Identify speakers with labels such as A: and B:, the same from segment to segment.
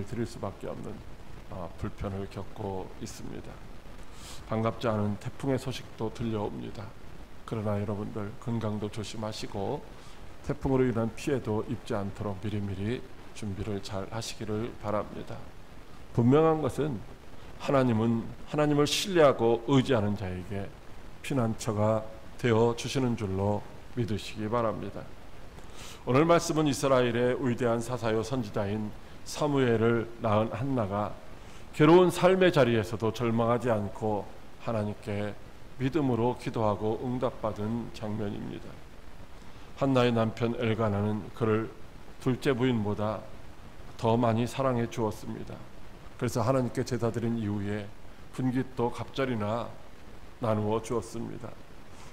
A: 드릴 수밖에 없는 불편을 겪고 있습니다. 반갑지 않은 태풍의 소식도 들려옵니다. 그러나 여러분들 건강도 조심하시고 태풍으로 인한 피해도 입지 않도록 미리미리 준비를 잘 하시기를 바랍니다. 분명한 것은 하나님은 하나님을 신뢰하고 의지하는 자에게 피난처가 되어 주시는 줄로 믿으시기 바랍니다. 오늘 말씀은 이스라엘의 위대한 사사요 선지자인 사무엘을 낳은 한나가 괴로운 삶의 자리에서도 절망하지 않고 하나님께 믿음으로 기도하고 응답받은 장면입니다. 한나의 남편 엘가나는 그를 둘째 부인보다 더 많이 사랑해 주었습니다. 그래서 하나님께 제사드린 이후에 분깃도 갑절이나 나누어 주었습니다.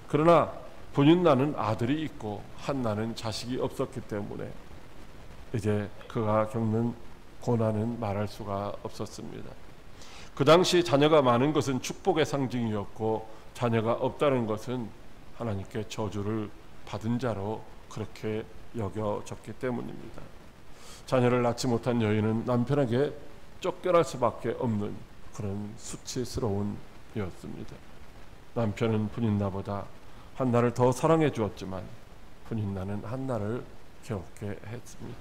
A: 그러나 분인나는 아들이 있고 한나는 자식이 없었기 때문에 이제 그가 겪는 고난은 말할 수가 없었습니다. 그 당시 자녀가 많은 것은 축복의 상징이었고 자녀가 없다는 것은 하나님께 저주를 받은 자로 그렇게 여겨졌기 때문입니다. 자녀를 낳지 못한 여인은 남편에게 쫓겨날 수밖에 없는 그런 수치스러운 이었습니다. 남편은 분인나보다 한나를 더 사랑해 주었지만 분인나는 한나를 괴롭게 했습니다.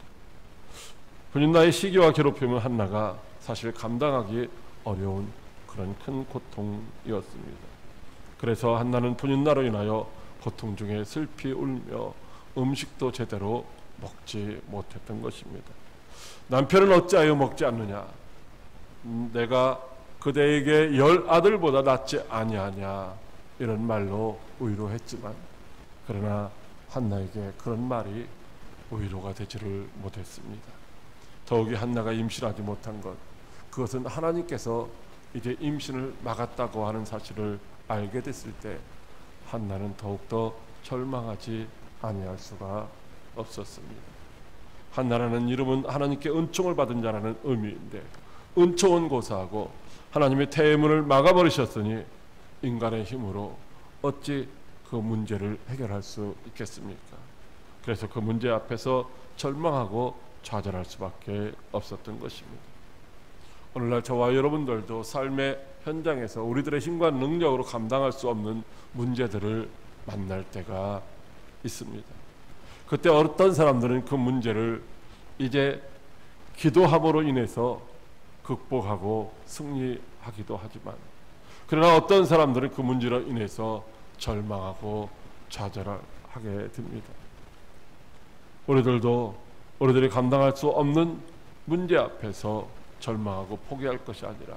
A: 분인나의 시기와 괴롭힘은 한나가 사실 감당하기 어려운 그런 큰 고통이었습니다. 그래서 한나는 분인나로 인하여 고통 중에 슬피 울며 음식도 제대로 먹지 못했던 것입니다. 남편은 어찌하여 먹지 않느냐? 내가 그대에게 10 아들보다 낫지 아니하냐? 이런 말로 위로했지만 그러나 한나에게 그런 말이 위로가 되지를 못했습니다. 더욱이 한나가 임신하지 못한 것, 그것은 하나님께서 이제 임신을 막았다고 하는 사실을 알게 됐을 때 한나는 더욱더 절망하지 아니할 수가 없었습니다. 한나라는 이름은 하나님께 은총을 받은 자라는 의미인데 은총은 고사하고 하나님의 태문을 막아버리셨으니 인간의 힘으로 어찌 그 문제를 해결할 수 있겠습니까? 그래서 그 문제 앞에서 절망하고 좌절할 수밖에 없었던 것입니다. 오늘날 저와 여러분들도 삶의 현장에서 우리들의 힘과 능력으로 감당할 수 없는 문제들을 만날 때가 있습니다. 그때 어떤 사람들은 그 문제를 이제 기도함으로 인해서 극복하고 승리하기도 하지만 그러나 어떤 사람들은 그 문제로 인해서 절망하고 좌절하게 됩니다. 우리들이 감당할 수 없는 문제 앞에서 절망하고 포기할 것이 아니라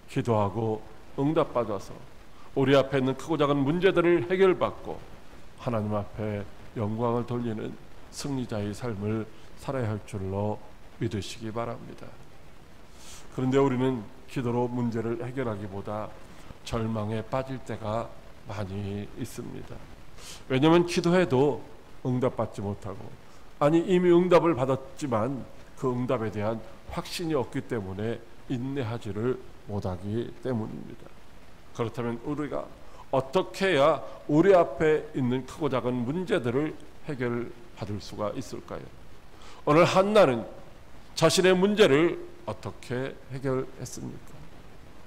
A: 기도하고 응답받아서 우리 앞에 있는 크고 작은 문제들을 해결받고 하나님 앞에 영광을 돌리는 승리자의 삶을 살아야 할 줄로 믿으시기 바랍니다. 그런데 우리는 기도로 문제를 해결하기보다 절망에 빠질 때가 많이 있습니다. 왜냐하면 기도해도 응답받지 못하고 이미 응답을 받았지만 그 응답에 대한 확신이 없기 때문에 인내하지를 못하기 때문입니다. 그렇다면 우리가 어떻게 해야 우리 앞에 있는 크고 작은 문제들을 해결받을 수가 있을까요? 오늘 한나는 자신의 문제를 어떻게 해결했습니까?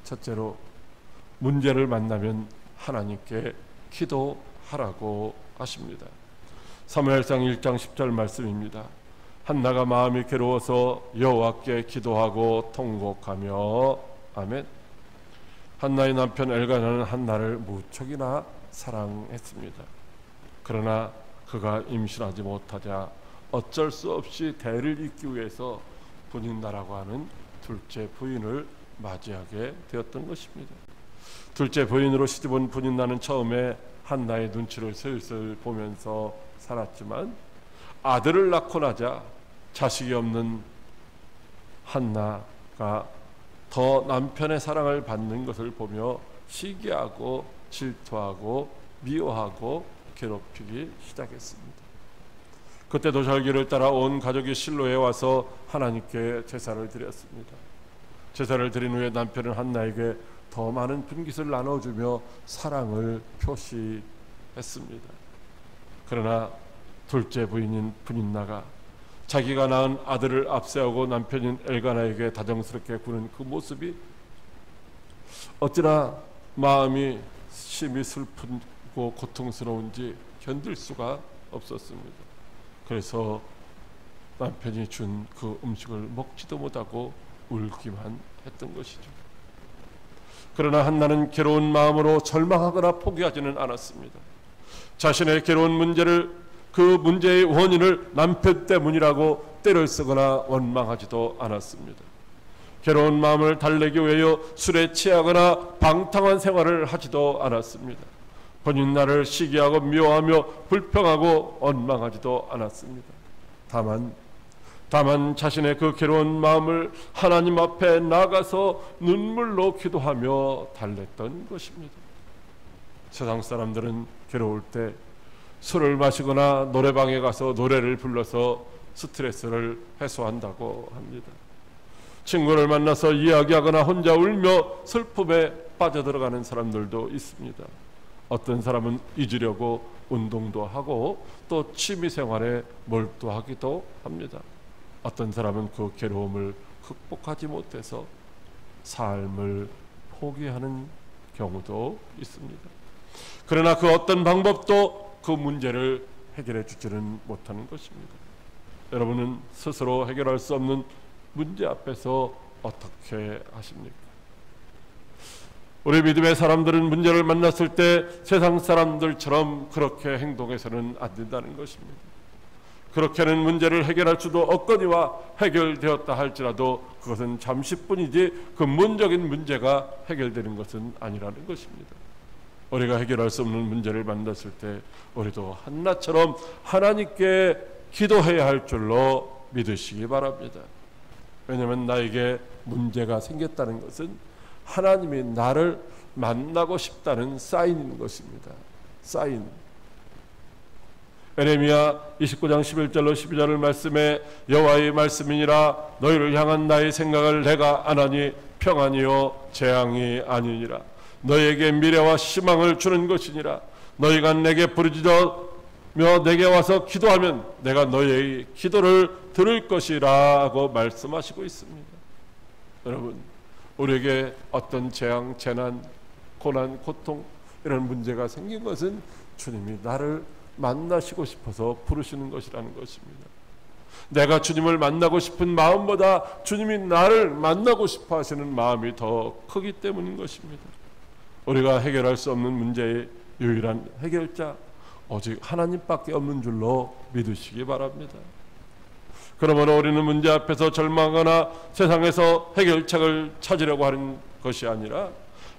A: 첫째로 문제를 만나면 하나님께 기도하라고 하십니다. 사무엘상 1장 10절 말씀입니다. 한나가 마음이 괴로워서 여호와께 기도하고 통곡하며 아멘. 한나의 남편 엘가나는 한나를 무척이나 사랑했습니다. 그러나 그가 임신하지 못하자 어쩔 수 없이 대를 잇기 위해서 분인나라고 하는 둘째 부인을 맞이하게 되었던 것입니다. 둘째 부인으로 시집온 분인나는 처음에 한나의 눈치를 슬슬 보면서 살았지만 아들을 낳고 나자 자식이 없는 한나가 더 남편의 사랑을 받는 것을 보며 시기하고 질투하고 미워하고 괴롭히기 시작했습니다. 그때도 절기를 따라 온 가족이 실로에 와서 하나님께 제사를 드렸습니다. 제사를 드린 후에 남편은 한나에게 더 많은 분깃을 나눠주며 사랑을 표시했습니다. 그러나 둘째 부인인 분인나가 자기가 낳은 아들을 앞세우고 남편인 엘가나에게 다정스럽게 구는 그 모습이 어찌나 마음이 심히 슬프고 고통스러운지 견딜 수가 없었습니다. 그래서 남편이 준 그 음식을 먹지도 못하고 울기만 했던 것이죠. 그러나 한나는 괴로운 마음으로 절망하거나 포기하지는 않았습니다. 자신의 괴로운 문제를, 그 문제의 원인을 남편 때문이라고 때를 쓰거나 원망하지도 않았습니다. 괴로운 마음을 달래기 위하여 술에 취하거나 방탕한 생활을 하지도 않았습니다. 본인 나를 시기하고 미워하며 불평하고 원망하지도 않았습니다. 다만 자신의 그 괴로운 마음을 하나님 앞에 나가서 눈물로 기도하며 달랬던 것입니다. 세상 사람들은 괴로울 때 술을 마시거나 노래방에 가서 노래를 불러서 스트레스를 해소한다고 합니다. 친구를 만나서 이야기하거나 혼자 울며 슬픔에 빠져들어가는 사람들도 있습니다. 어떤 사람은 잊으려고 운동도 하고 또 취미생활에 몰두하기도 합니다. 어떤 사람은 그 괴로움을 극복하지 못해서 삶을 포기하는 경우도 있습니다. 그러나 그 어떤 방법도 그 문제를 해결해 주지는 못하는 것입니다. 여러분은 스스로 해결할 수 없는 문제 앞에서 어떻게 하십니까? 우리 믿음의 사람들은 문제를 만났을 때 세상 사람들처럼 그렇게 행동해서는 안 된다는 것입니다. 그렇게는 문제를 해결할 수도 없거니와 해결되었다 할지라도 그것은 잠시뿐이지 근본적인 문제가 해결되는 것은 아니라는 것입니다. 우리가 해결할 수 없는 문제를 만났을 때 우리도 한나처럼 하나님께 기도해야 할 줄로 믿으시기 바랍니다. 왜냐하면 나에게 문제가 생겼다는 것은 하나님이 나를 만나고 싶다는 사인인 것입니다. 사인. 에레미야 29장 11절로 12절을 말씀에 여호와의 말씀이니라 너희를 향한 나의 생각을 내가 안하니 평안이요 재앙이 아니니라 너희에게 미래와 희망을 주는 것이니라 너희가 내게 부르짖으며 내게 와서 기도하면 내가 너희의 기도를 들을 것이라고 말씀하시고 있습니다. 여러분, 우리에게 어떤 재앙, 재난, 고난, 고통 이런 문제가 생긴 것은 주님이 나를 만나시고 싶어서 부르시는 것이라는 것입니다. 내가 주님을 만나고 싶은 마음보다 주님이 나를 만나고 싶어 하시는 마음이 더 크기 때문인 것입니다. 우리가 해결할 수 없는 문제의 유일한 해결자 오직 하나님밖에 없는 줄로 믿으시기 바랍니다. 그러므로 우리는 문제 앞에서 절망하거나 세상에서 해결책을 찾으려고 하는 것이 아니라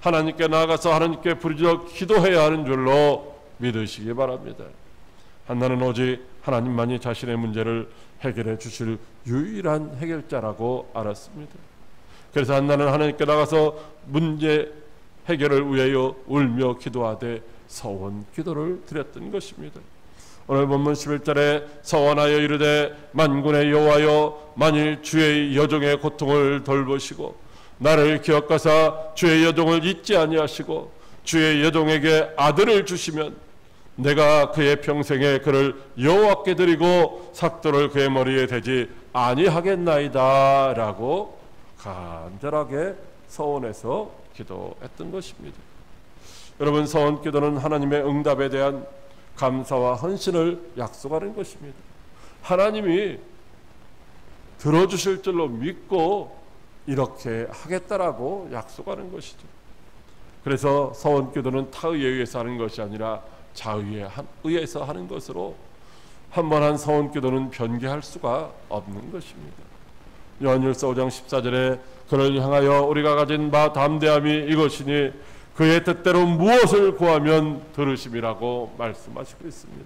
A: 하나님께 나아가서 하나님께 부르짖어 기도해야 하는 줄로 믿으시기 바랍니다. 한나는 오직 하나님만이 자신의 문제를 해결해 주실 유일한 해결자라고 알았습니다. 그래서 한나는 하나님께 나가서 문제 해결을 위하여 울며 기도하되 서원 기도를 드렸던 것입니다. 오늘 본문 11절에 서원하여 이르되 만군의 여호와여 만일 주의 여종의 고통을 돌보시고 나를 기억하사 주의 여종을 잊지 아니하시고 주의 여종에게 아들을 주시면 내가 그의 평생에 그를 여호와께 드리고 삭도를 그의 머리에 대지 아니하겠나이다 라고 간절하게 서원해서 기도했던 것입니다. 여러분, 서원 기도는 하나님의 응답에 대한 감사와 헌신을 약속하는 것입니다. 하나님이 들어주실 줄로 믿고 이렇게 하겠다라고 약속하는 것이죠. 그래서 서원 기도는 타의에 의해서 하는 것이 아니라 자의에 의해서 하는 것으로 한 번 한 서원 기도는 변개할 수가 없는 것입니다. 요한일서 5장 14절에 그를 향하여 우리가 가진 바 담대함이 이것이니 그의 뜻대로 무엇을 구하면 들으심이라고 말씀하시고 있습니다.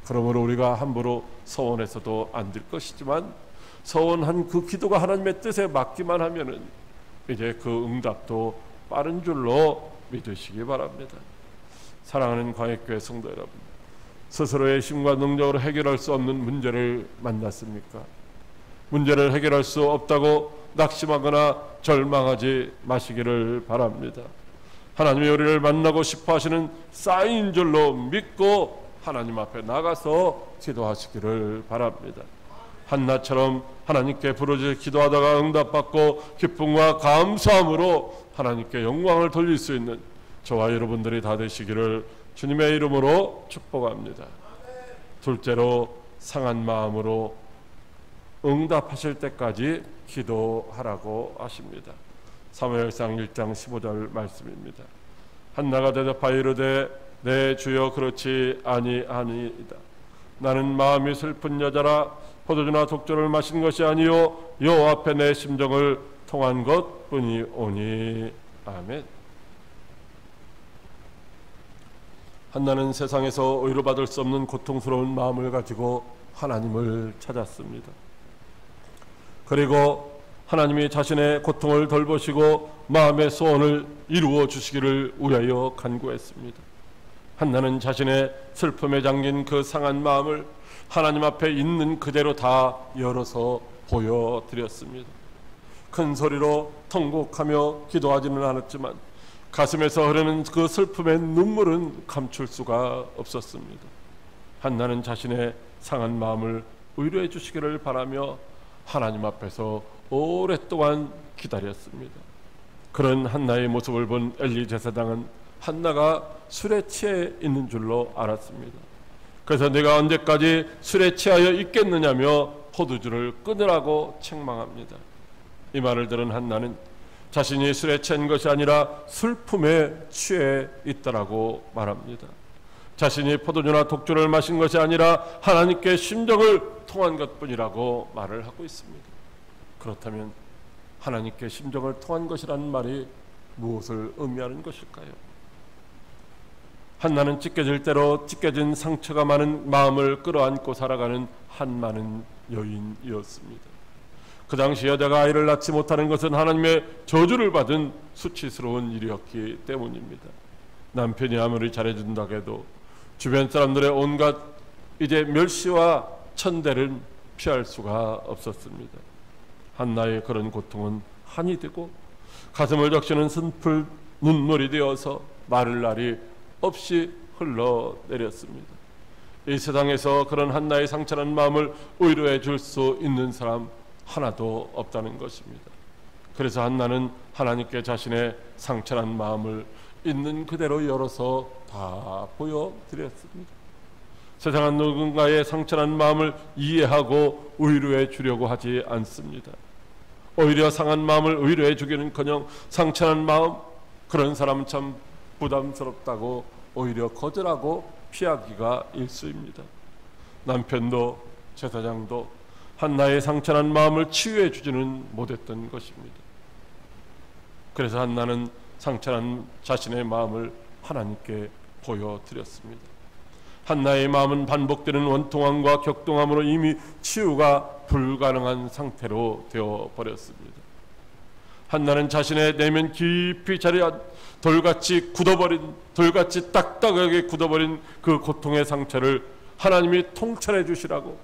A: 그러므로 우리가 함부로 서원해서도 안 될 것이지만 서원한 그 기도가 하나님의 뜻에 맞기만 하면은 이제 그 응답도 빠른 줄로 믿으시기 바랍니다. 사랑하는 광역교회 성도 여러분, 스스로의 힘과 능력으로 해결할 수 없는 문제를 만났습니까? 문제를 해결할 수 없다고 낙심하거나 절망하지 마시기를 바랍니다. 하나님이 우리를 만나고 싶어 하시는 사인인 줄로 믿고 하나님 앞에 나가서 기도하시기를 바랍니다. 한나처럼 하나님께 부르짖어 기도하다가 응답받고 기쁨과 감사함으로 하나님께 영광을 돌릴 수 있는 저와 여러분들이 다 되시기를 주님의 이름으로 축복합니다. 둘째로, 상한 마음으로 응답하실 때까지 기도하라고 하십니다. 사무엘상 1장 15절 말씀입니다. 한나가 대답하여 이르되 내 주여 그렇지 아니하니이다. 나는 마음이 슬픈 여자라 포도주나 독주를 마신 것이 아니요 여호와 앞에 내 심정을 통한 것뿐이오니. 아멘. 한나는 세상에서 위로받을 수 없는 고통스러운 마음을 가지고 하나님을 찾았습니다. 그리고 하나님이 자신의 고통을 돌보시고 마음의 소원을 이루어 주시기를 위하여 간구했습니다. 한나는 자신의 슬픔에 잠긴 그 상한 마음을 하나님 앞에 있는 그대로 다 열어서 보여드렸습니다. 큰 소리로 통곡하며 기도하지는 않았지만 가슴에서 흐르는 그 슬픔의 눈물은 감출 수가 없었습니다. 한나는 자신의 상한 마음을 위로해 주시기를 바라며 하나님 앞에서 오랫동안 기다렸습니다. 그런 한나의 모습을 본 엘리 제사장은 한나가 술에 취해 있는 줄로 알았습니다. 그래서 내가 언제까지 술에 취하여 있겠느냐며 포도주를 끊으라고 책망합니다. 이 말을 들은 한나는 자신이 술에 취한 것이 아니라 슬픔에 취해 있다라고 말합니다. 자신이 포도주나 독주를 마신 것이 아니라 하나님께 심정을 통한 것뿐이라고 말을 하고 있습니다. 그렇다면 하나님께 심정을 통한 것이라는 말이 무엇을 의미하는 것일까요? 한나는 찢겨질 대로 찢겨진 상처가 많은 마음을 끌어안고 살아가는 한많은 여인이었습니다. 그 당시 여자가 아이를 낳지 못하는 것은 하나님의 저주를 받은 수치스러운 일이었기 때문입니다. 남편이 아무리 잘해준다고 해도 주변 사람들의 온갖 이제 멸시와 천대를 피할 수가 없었습니다. 한나의 그런 고통은 한이 되고 가슴을 적시는 슬픈 눈물이 되어서 마를 날이 없이 흘러내렸습니다. 이 세상에서 그런 한나의 상처난 마음을 위로해 줄 수 있는 사람 하나도 없다는 것입니다. 그래서 한나는 하나님께 자신의 상처난 마음을 있는 그대로 열어서 다 보여드렸습니다. 세상은 누군가의 상처난 마음을 이해하고 위로해 주려고 하지 않습니다. 오히려 상한 마음을 위로해 주기는커녕 상처난 마음, 그런 사람은 참 부담스럽다고 오히려 거절하고 피하기가 일쑤입니다. 남편도 제사장도 한나의 상처난 마음을 치유해 주지는 못했던 것입니다. 그래서 한나는 상처난 자신의 마음을 하나님께 보여드렸습니다. 한나의 마음은 반복되는 원통함과 격동함으로 이미 치유가 불가능한 상태로 되어버렸습니다. 한나는 자신의 내면 깊이 자리한 돌같이 딱딱하게 굳어버린 그 고통의 상처를 하나님이 통찰해 주시라고,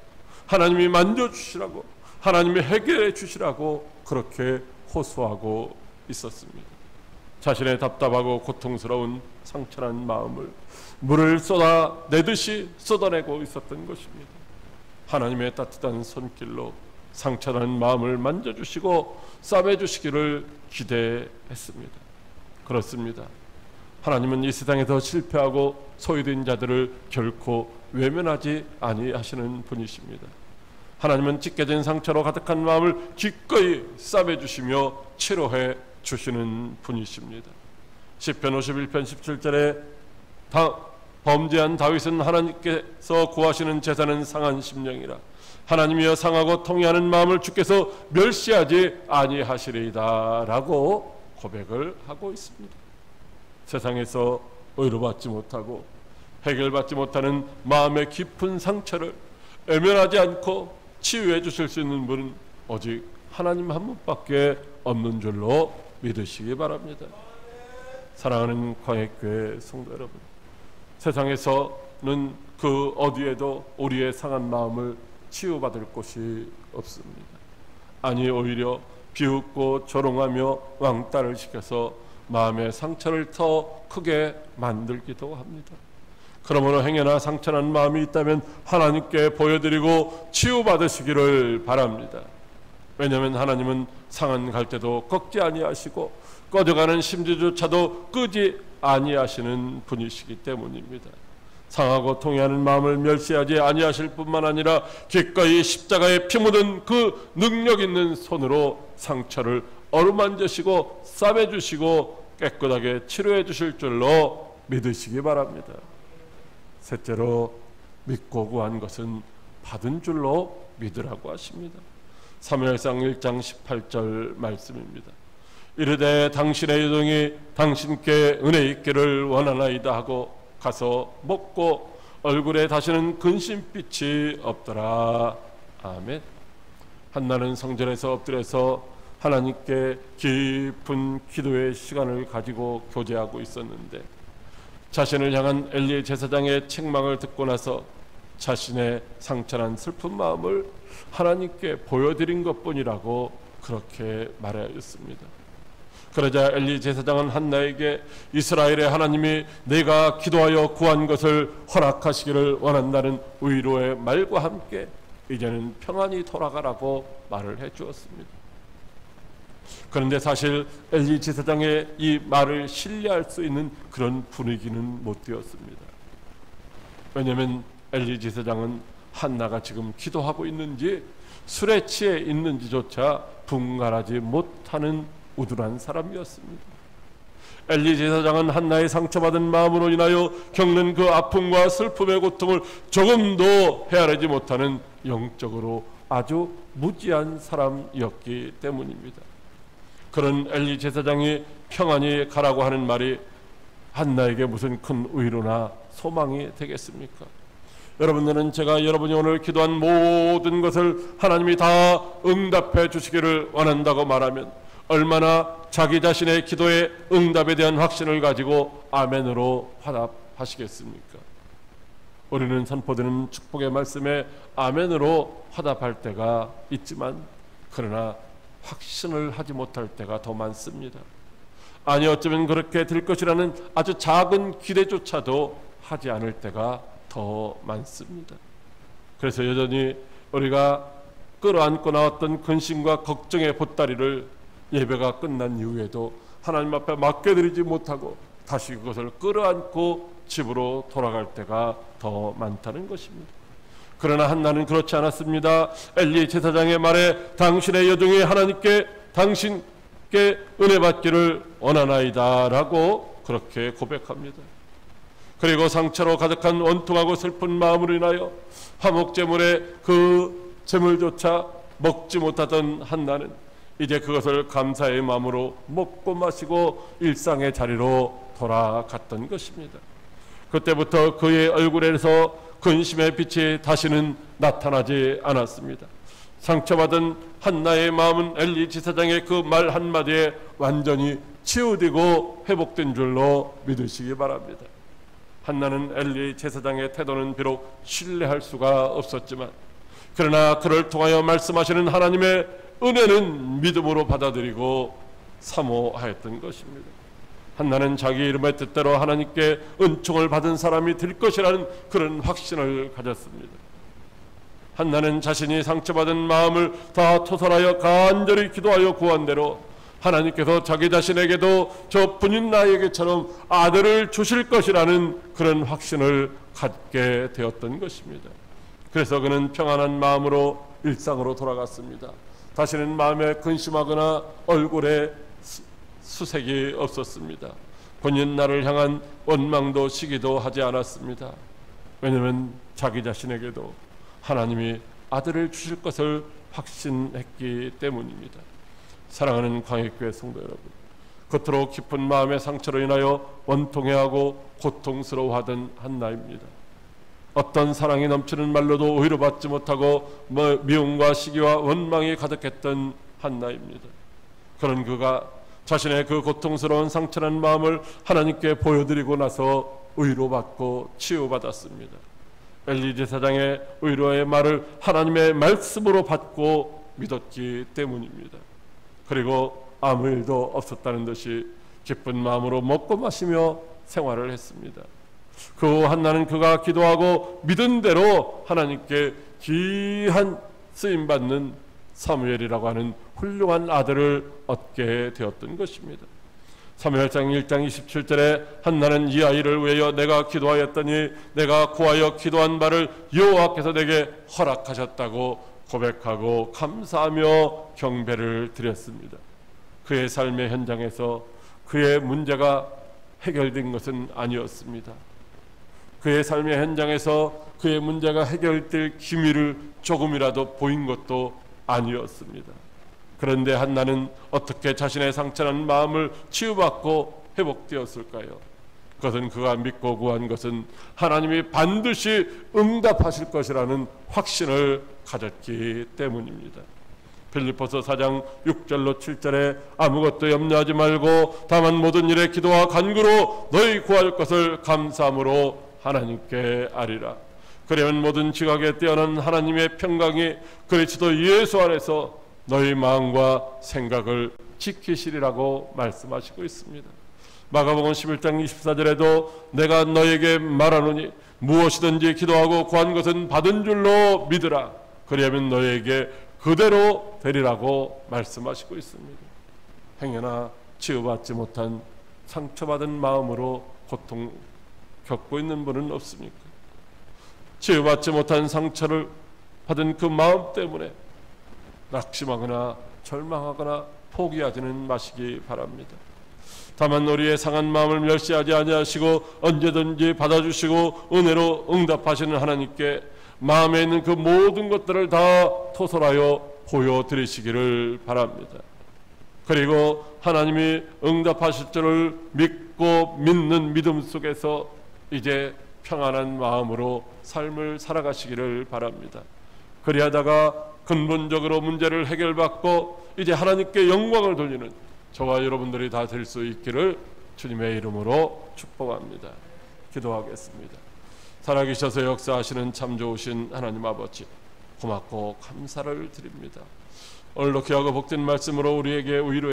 A: 하나님이 만져주시라고, 하나님이 해결해 주시라고 그렇게 호소하고 있었습니다. 자신의 답답하고 고통스러운 상처난 마음을 물을 쏟아내듯이 쏟아내고 있었던 것입니다. 하나님의 따뜻한 손길로 상처난 마음을 만져주시고 싸매주시기를 기대했습니다. 그렇습니다. 하나님은 이 세상에서 실패하고 소외된 자들을 결코 외면하지 아니하시는 분이십니다. 하나님은 찢겨진 상처로 가득한 마음을 기꺼이 싸매주시며 치료해 주시는 분이십니다. 시편 51편 17절에 범죄한 다윗은 하나님께서 구하시는 제사는 상한 심령이라 하나님이여 상하고 통회하는 마음을 주께서 멸시하지 아니하시리이다 라고 고백을 하고 있습니다. 세상에서 의로받지 못하고 해결받지 못하는 마음의 깊은 상처를 외면하지 않고 치유해 주실 수 있는 분은 오직 하나님 한 분밖에 없는 줄로 믿으시기 바랍니다. 사랑하는 광역교회 성도 여러분, 세상에서는 그 어디에도 우리의 상한 마음을 치유받을 곳이 없습니다. 아니 오히려 비웃고 조롱하며 왕따를 시켜서 마음의 상처를 더 크게 만들기도 합니다. 그러므로 행여나 상처난 마음이 있다면 하나님께 보여드리고 치유받으시기를 바랍니다. 왜냐하면 하나님은 상한 갈대도 꺾지 아니하시고 꺼져가는 심지조차도 끄지 아니하시는 분이시기 때문입니다. 상하고 통회하는 마음을 멸시하지 아니하실 뿐만 아니라 기꺼이 십자가에 피 묻은 그 능력 있는 손으로 상처를 어루만지시고 싸매주시고 깨끗하게 치료해 주실 줄로 믿으시기 바랍니다. 셋째로 믿고 구한 것은 받은 줄로 믿으라고 하십니다. 사무엘상 1장 18절 말씀입니다. 이르되 당신의 여종이 당신께 은혜 있기를 원하나이다 하고 가서 먹고 얼굴에 다시는 근심빛이 없더라. 아멘. 한나는 성전에서 엎드려서 하나님께 깊은 기도의 시간을 가지고 교제하고 있었는데 자신을 향한 엘리 제사장의 책망을 듣고 나서 자신의 상처난 슬픈 마음을 하나님께 보여드린 것뿐이라고 그렇게 말하였습니다. 그러자 엘리 제사장은 한나에게 이스라엘의 하나님이 내가 기도하여 구한 것을 허락하시기를 원한다는 위로의 말과 함께 이제는 평안히 돌아가라고 말을 해주었습니다. 그런데 사실 엘리 제사장의 이 말을 신뢰할 수 있는 그런 분위기는 못 되었습니다. 왜냐하면 엘리 제사장은 한나가 지금 기도하고 있는지 술에 취해 있는지조차 분간하지 못하는 우둔한 사람이었습니다. 엘리 제사장은 한나의 상처받은 마음으로 인하여 겪는 그 아픔과 슬픔의 고통을 조금도 헤아리지 못하는 영적으로 아주 무지한 사람이었기 때문입니다. 그런 엘리 제사장이 평안히 가라고 하는 말이 한나에게 무슨 큰 위로나 소망이 되겠습니까? 여러분들은 제가 여러분이 오늘 기도한 모든 것을 하나님이 다 응답해 주시기를 원한다고 말하면 얼마나 자기 자신의 기도의 응답에 대한 확신을 가지고 아멘으로 화답하시겠습니까? 우리는 선포되는 축복의 말씀에 아멘으로 화답할 때가 있지만 그러나 확신을 하지 못할 때가 더 많습니다. 아니 어쩌면 그렇게 될 것이라는 아주 작은 기대조차도 하지 않을 때가 더 많습니다. 그래서 여전히 우리가 끌어안고 나왔던 근심과 걱정의 보따리를 예배가 끝난 이후에도 하나님 앞에 맡겨드리지 못하고 다시 그것을 끌어안고 집으로 돌아갈 때가 더 많다는 것입니다. 그러나 한나는 그렇지 않았습니다. 엘리 제사장의 말에 당신의 여종이 하나님께 당신께 은혜 받기를 원하나이다 라고 그렇게 고백합니다. 그리고 상처로 가득한 원통하고 슬픈 마음으로 인하여 화목제물의 그 제물조차 먹지 못하던 한나는 이제 그것을 감사의 마음으로 먹고 마시고 일상의 자리로 돌아갔던 것입니다. 그때부터 그의 얼굴에서 근심의 빛이 다시는 나타나지 않았습니다. 상처받은 한나의 마음은 엘리 제사장의 그 말 한마디에 완전히 치유되고 회복된 줄로 믿으시기 바랍니다. 한나는 엘리 제사장의 태도는 비록 신뢰할 수가 없었지만 그러나 그를 통하여 말씀하시는 하나님의 은혜는 믿음으로 받아들이고 사모하였던 것입니다. 한나는 자기 이름의 뜻대로 하나님께 은총을 받은 사람이 될 것이라는 그런 확신을 가졌습니다. 한나는 자신이 상처받은 마음을 다 토설하여 간절히 기도하여 구한 대로 하나님께서 자기 자신에게도 저 분인 나에게처럼 아들을 주실 것이라는 그런 확신을 갖게 되었던 것입니다. 그래서 그는 평안한 마음으로 일상으로 돌아갔습니다. 다시는 마음에 근심하거나 얼굴에 수색이 없었습니다. 본인 나를 향한 원망도 시기도 하지 않았습니다. 왜냐하면 자기 자신에게도 하나님이 아들을 주실 것을 확신했기 때문입니다. 사랑하는 광역교회 성도 여러분, 겉으로 깊은 마음의 상처로 인하여 원통해하고 고통스러워하던 한나입니다. 어떤 사랑이 넘치는 말로도 위로받지 못하고 미움과 시기와 원망이 가득했던 한나입니다. 그런 그가 자신의 그 고통스러운 상처난 마음을 하나님께 보여드리고 나서 위로받고 치유받았습니다. 엘리 제사장의 위로의 말을 하나님의 말씀으로 받고 믿었기 때문입니다. 그리고 아무 일도 없었다는 듯이 기쁜 마음으로 먹고 마시며 생활을 했습니다. 그 한나는 그가 기도하고 믿은 대로 하나님께 귀한 쓰임받는 사무엘이라고 하는 훌륭한 아들을 얻게 되었던 것입니다. 사무엘상 1장 27절에 한나는 이 아이를 위하여 내가 기도하였더니 내가 구하여 기도한 바를 여호와께서 내게 허락하셨다고 고백하고 감사하며 경배를 드렸습니다. 그의 삶의 현장에서 그의 문제가 해결된 것은 아니었습니다. 그의 삶의 현장에서 그의 문제가 해결될 기미를 조금이라도 보인 것도 아니었습니다. 그런데 한나는 어떻게 자신의 상처난 마음을 치유받고 회복되었을까요? 그것은 그가 믿고 구한 것은 하나님이 반드시 응답하실 것이라는 확신을 가졌기 때문입니다. 빌립보서 4장 6절로 7절에 아무것도 염려하지 말고 다만 모든 일에 기도와 간구로 너희 구할 것을 감사함으로 하나님께 아리라. 그러면 모든 지각에 뛰어난 하나님의 평강이 그리스도 예수 안에서 너희 마음과 생각을 지키시리라고 말씀하시고 있습니다. 마가복음 11장 24절에도 내가 너에게 말하노니 무엇이든지 기도하고 구한 것은 받은 줄로 믿으라. 그리하면 너에게 그대로 되리라고 말씀하시고 있습니다. 행여나 치유받지 못한 상처받은 마음으로 고통 겪고 있는 분은 없습니까? 치유받지 못한 상처를 받은 그 마음 때문에 낙심하거나 절망하거나 포기하지는 마시기 바랍니다. 다만 우리의 상한 마음을 멸시하지 아니하시고 언제든지 받아주시고 은혜로 응답하시는 하나님께 마음에 있는 그 모든 것들을 다 토설하여 보여드리시기를 바랍니다. 그리고 하나님이 응답하실 줄을 믿고 믿는 믿음 속에서 이제 평안한 마음으로 삶을 살아가시기를 바랍니다. 그리하다가 근본적으로 문제를 해결받고 이제 하나님께 영광을 돌리는 저와 여러분들이 다 될 수 있기를 주님의 이름으로 축복합니다. 기도하겠습니다. 살아계셔서 역사하시는 참 좋으신 하나님 아버지, 고맙고 감사를 드립니다. 오늘도 귀하고 복된 말씀으로 우리에게 위로